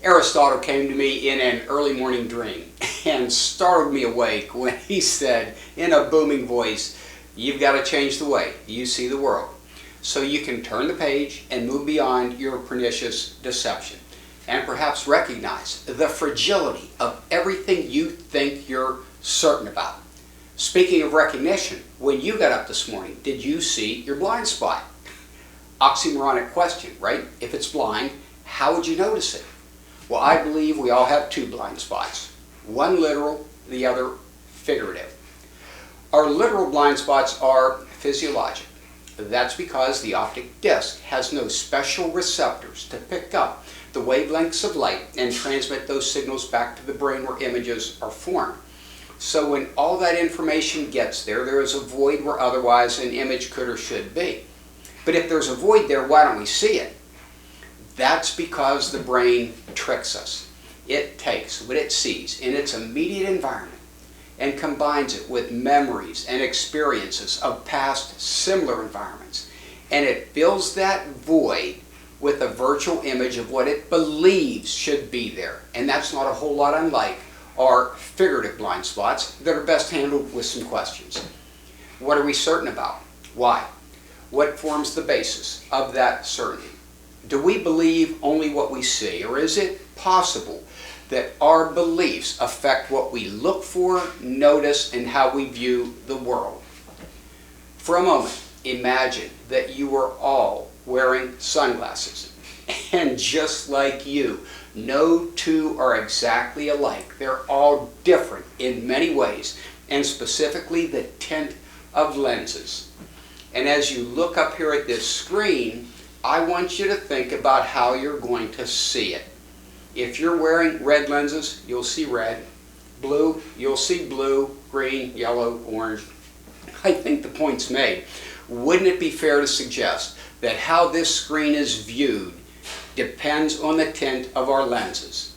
Aristotle came to me in an early morning dream and startled me awake when he said in a booming voice, "You've got to change the way you see the world so you can turn the page and move beyond your pernicious deception and perhaps recognize the fragility of everything you think you're certain about." Speaking of recognition, when you got up this morning, did you see your blind spot? Oxymoronic question, right? If it's blind, how would you notice it? Well, I believe we all have two blind spots. One literal, the other figurative. Our literal blind spots are physiologic. That's because the optic disc has no special receptors to pick up the wavelengths of light and transmit those signals back to the brain where images are formed. So when all that information gets there, there is a void where otherwise an image could or should be. But if there's a void there, why don't we see it? That's because the brain tricks us. It takes what it sees in its immediate environment and combines it with memories and experiences of past similar environments. And it fills that void with a virtual image of what it believes should be there. And that's not a whole lot unlike our figurative blind spots that are best handled with some questions. What are we certain about? Why? What forms the basis of that certainty? Do we believe only what we see, or is it possible that our beliefs affect what we look for, notice, and how we view the world? For a moment, imagine that you are all wearing sunglasses. And just like you, no two are exactly alike. They're all different in many ways, and specifically the tint of lenses. And as you look up here at this screen, I want you to think about how you're going to see it. If you're wearing red lenses, you'll see red. Blue, you'll see blue, green, yellow, orange. I think the point's made. Wouldn't it be fair to suggest that how this screen is viewed depends on the tint of our lenses?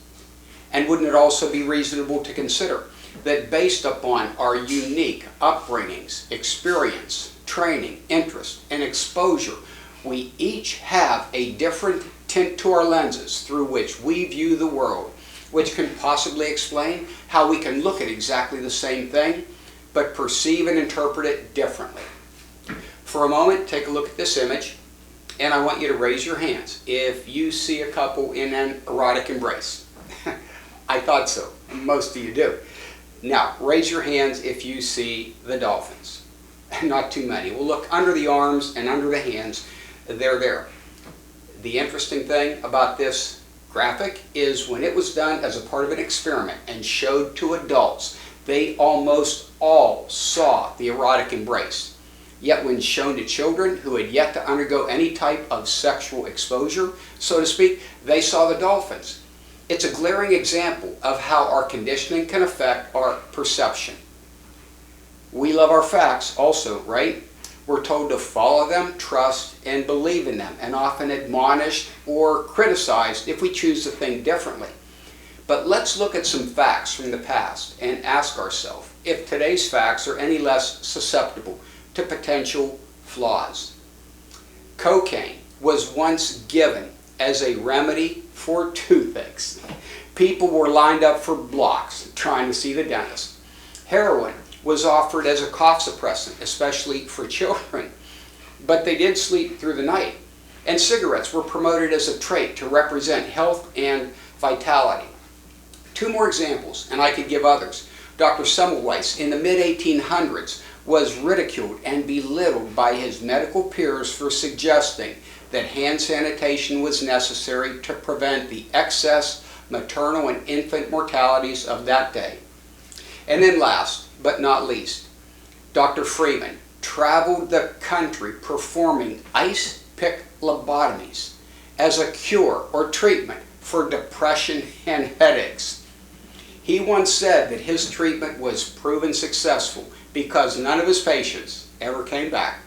And wouldn't it also be reasonable to consider that based upon our unique upbringings, experience, training, interest, and exposure, we each have a different tint to our lenses through which we view the world, which can possibly explain how we can look at exactly the same thing, but perceive and interpret it differently. For a moment, take a look at this image, and I want you to raise your hands if you see a couple in an erotic embrace. I thought so. Most of you do. Now, raise your hands if you see the dolphins. Not too many. We'll look under the arms and under the hands. They're there. The interesting thing about this graphic is when it was done as a part of an experiment and showed to adults, they almost all saw the erotic embrace. Yet when shown to children who had yet to undergo any type of sexual exposure, so to speak, they saw the dolphins. It's a glaring example of how our conditioning can affect our perception. We love our facts also, right? We're told to follow them, trust, and believe in them, and often admonished or criticized if we choose to think differently. But let's look at some facts from the past and ask ourselves if today's facts are any less susceptible to potential flaws. Cocaine was once given as a remedy for toothaches. People were lined up for blocks trying to see the dentist. Heroin was offered as a cough suppressant, especially for children, but they did sleep through the night. And cigarettes were promoted as a trait to represent health and vitality. Two more examples, and I could give others. Dr. Semmelweis in the mid-1800s was ridiculed and belittled by his medical peers for suggesting that hand sanitation was necessary to prevent the excess maternal and infant mortalities of that day. And then last but not least, Dr. Freeman traveled the country performing ice pick lobotomies as a cure or treatment for depression and headaches. He once said that his treatment was proven successful because none of his patients ever came back.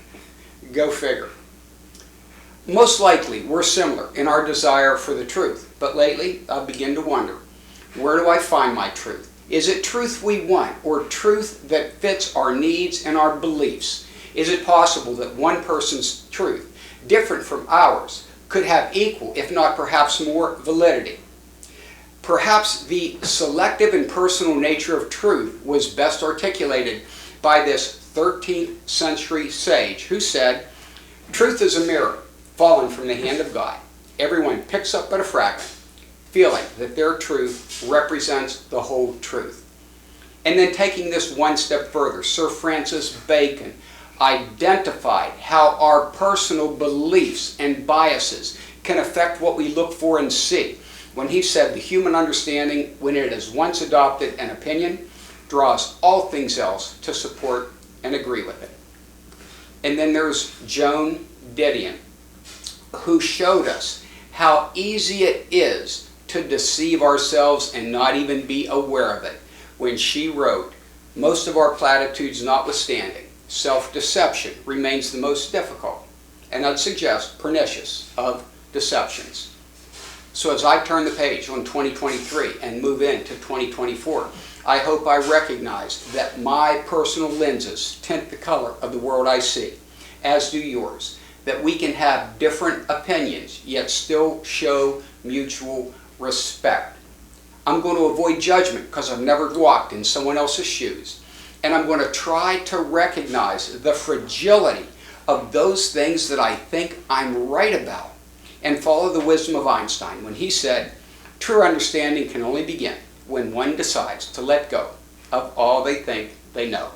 Go figure. Most likely, we're similar in our desire for the truth, but lately I begin to wonder, where do I find my truth? Is it truth we want, or truth that fits our needs and our beliefs? Is it possible that one person's truth, different from ours, could have equal, if not perhaps more, validity? Perhaps the selective and personal nature of truth was best articulated by this 13th century sage who said, "Truth is a mirror fallen from the hand of God. Everyone picks up but a fragment, feeling that their truth represents the whole truth." And then taking this one step further, Sir Francis Bacon identified how our personal beliefs and biases can affect what we look for and see, when he said the human understanding, when it has once adopted an opinion, draws all things else to support and agree with it. And then there's Joan Didion, who showed us how easy it is to deceive ourselves and not even be aware of it, when she wrote, "Most of our platitudes notwithstanding, self-deception remains the most difficult, and I'd suggest pernicious of deceptions." So as I turn the page on 2023 and move into 2024, I hope I recognize that my personal lenses tint the color of the world I see, as do yours, that we can have different opinions, yet still show mutual respect. I'm going to avoid judgment because I've never walked in someone else's shoes. And I'm going to try to recognize the fragility of those things that I think I'm right about, and follow the wisdom of Einstein when he said, "True understanding can only begin when one decides to let go of all they think they know."